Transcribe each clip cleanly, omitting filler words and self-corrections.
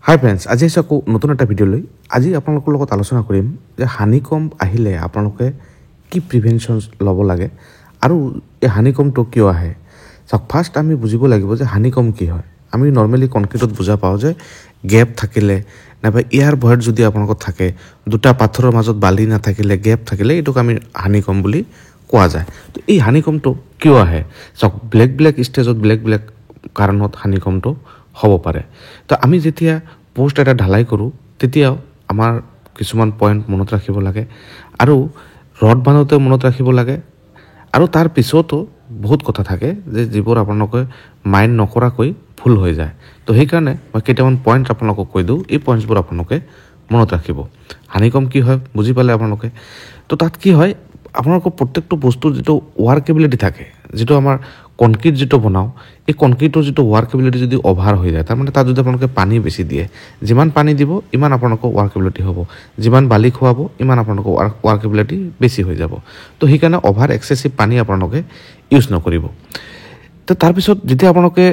হাই friends, আজি আকৌ নতুন এটা ভিডিঅ'লৈ আজি আপোনালোকৰ লগত আলোচনা কৰিম যে হানিকম্ব আহিলে আপোনালোকে কি প্ৰিভেনশ্যন ল'ব লাগে আৰু এই হানিকম্বটো কিয় আহে। চাওক, ফাৰ্ষ্ট আমি বুজিব লাগিব যে হানিকম্ব কি হয়। আমি নৰ্মেলি কনক্ৰিটত বুজা পাওঁ যে গেপ থাকিলে নাইবা এয়াৰ ভয়েড যদি আপোনালোকৰ থাকে, দুটা পাথৰৰ মাজত বালি নাথাকিলে, গেপ থাকিলে, এইটোক আমি হানিকম্ব বুলি কোৱা যায়। তো এই হানিকম্বটো কিয় আহে? চাওক, বেলেগ ষ্টেজত বেলেগ কাৰণত হানিকম্বটো হ'ব পাৰে। তো আমি যেতিয়া পোষ্ট এটা ঢালাই কৰোঁ তেতিয়াও আমাৰ কিছুমান পইণ্ট মনত ৰাখিব লাগে আৰু ৰড বান্ধোতে মনত ৰাখিব লাগে আৰু তাৰ পিছতো বহুত কথা থাকে যে যিবোৰ আপোনালোকে মাইণ্ড নকৰাকৈ ভুল হৈ যায়। তো সেইকাৰণে মই কেইটামান পইণ্ট আপোনালোকক কৈ দিওঁ, এই পইণ্টছবোৰ আপোনালোকে মনত ৰাখিব। হানিকম্ব কি হয় বুজি পালে আপোনালোকে। তো তাত কি হয়, আপোনালোকৰ প্ৰত্যেকটো বস্তুৰ যিটো ৱাৰ্কেবিলিটি থাকে, যিটো আমাৰ কনক্ৰিট যিটো বনাওঁ, এই কনক্ৰিটৰ যিটো ৱাৰ্কেবিলিটি যদি অভাৰ হৈ যায়, তাৰমানে তাত যদি আপোনালোকে পানী বেছি দিয়ে, যিমান পানী দিব ইমান আপোনালোকৰ ৱাৰ্কেবিলিটি হ'ব, যিমান বালি খুৱাব ইমান আপোনালোকৰ ৱাৰ্কেবিলিটি বেছি হৈ যাব। তো সেইকাৰণে অভাৰ এক্সেচিভ পানী আপোনালোকে ইউজ নকৰিব। তো তাৰপিছত যেতিয়া আপোনালোকে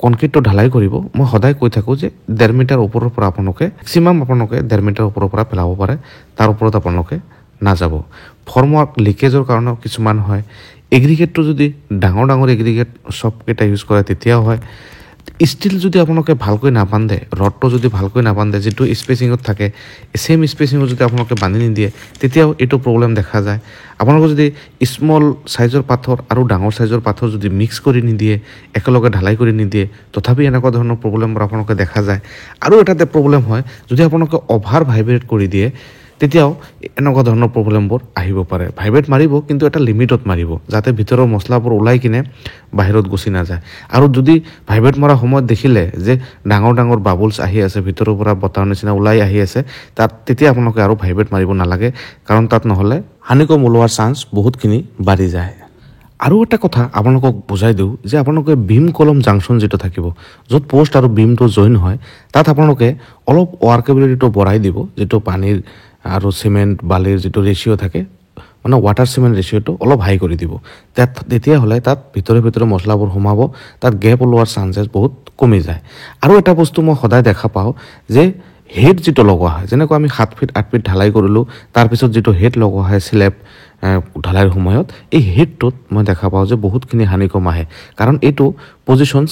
কনক্ৰিটটো ঢালাই কৰিব, মই সদায় কৈ থাকোঁ যে 1.5 মিটাৰ ওপৰৰ পৰা আপোনালোকে মেক্সিমাম আপোনালোকে 1.5 মিটাৰ ওপৰৰ পৰা পেলাব পাৰে, তাৰ ওপৰত আপোনালোকে নাযাব। ফৰ্মৱৰ্ক লিকেজৰ কাৰণেও কিছুমান হয়। এগ্ৰিগেটটো যদি ডাঙৰ এগ্ৰিগেট চবকেইটা ইউজ কৰে তেতিয়াও হয়। ষ্টিল যদি আপোনালোকে ভালকৈ নাবান্ধে, ৰডটো যদি ভালকৈ নাবান্ধে, যিটো স্পেচিঙত থাকে ছেম স্পেচিঙত যদি আপোনালোকে বান্ধি নিদিয়ে, তেতিয়াও এইটো প্ৰব্লেম দেখা যায়। আপোনালোকে যদি স্মল চাইজৰ পাথৰ আৰু ডাঙৰ চাইজৰ পাথৰ যদি মিক্স কৰি নিদিয়ে, একেলগে ঢালাই কৰি নিদিয়ে, তথাপি এনেকুৱা ধৰণৰ প্ৰব্লেমবোৰ আপোনালোকে দেখা যায়। আৰু এটাতে প্ৰব্লেম হয়, যদি আপোনালোকে অভাৰ ভাইব্ৰেট কৰি দিয়ে তেতিয়াও এনেকুৱা ধৰণৰ প্ৰব্লেমবোৰ আহিব পাৰে। ভাইব্ৰেট মাৰিব, কিন্তু এটা লিমিটত মাৰিব, যাতে ভিতৰৰ মছলাবোৰ ওলাই কিনে বাহিৰত গুচি নাযায়। আৰু যদি ভাইব্ৰেট মৰা সময়ত দেখিলে যে ডাঙৰ বাবুলছ আহি আছে, ভিতৰৰ পৰা বতাহৰ নিচিনা ওলাই আহি আছে, তেতিয়া আপোনালোকে আৰু ভাইব্ৰেট মাৰিব নালাগে, কাৰণ তাত নহ'লে হানিকম্ব ওলোৱাৰ চান্স বহুতখিনি বাঢ়ি যায়। আৰু এটা কথা আপোনালোকক বুজাই দিওঁ যে আপোনালোকে বিম কলম জাংচন যিটো থাকিব, য'ত পোষ্ট আৰু বিমটো জইন হয়, তাত আপোনালোকে অলপ ৱাৰ্কেবিলিটিটো বঢ়াই দিব, যিটো পানীৰ আৰু চিমেণ্ট বালিৰ যিটো ৰেচিঅ' থাকে, মানে ৱাটাৰ চিমেণ্ট ৰেচিঅ'টো অলপ হাই কৰি দিব। তেতিয়াহ'লে তাত ভিতৰে মছলাবোৰ সোমাব, তাত গেপ ওলোৱাৰ চান্সেছ বহুত কমি যায়। আৰু এটা বস্তু মই সদায় দেখা পাওঁ যে হেড যিটো লগোৱা হয়, যেনেকৈ আমি 7 ফিট 8 ফিট ঢালাই কৰিলোঁ, তাৰপিছত যিটো হেড লগোৱা হয় স্লেব ঢালাইৰ সময়ত, এই হেডটোত মই দেখা পাওঁ যে বহুতখিনি হানিকম্ব আহে, কাৰণ এইটো পজিশ্যন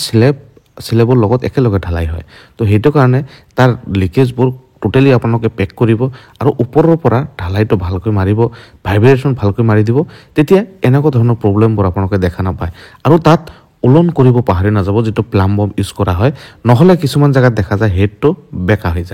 স্লেবৰ লগত একেলগে ঢালাই হয়। তো সেইটো কাৰণে তাৰ লিকেজবোৰ টোটেলি আপোনালোকে পেক কৰিব আৰু ওপৰৰ পৰা ঢালাইটো ভালকৈ মাৰিব, ভাইব্ৰেশ্যন ভালকৈ মাৰি দিব, তেতিয়া এনেকুৱা ধৰণৰ প্ৰব্লেমবোৰ আপোনালোকে দেখা নাপায়। আৰু তাত ওলন কৰিব পাহৰি নাযাব, যিটো প্লাম বম ইউজ কৰা হয়, নহ'লে কিছুমান জেগাত দেখা যায় হেডটো বেকা হৈ যায়।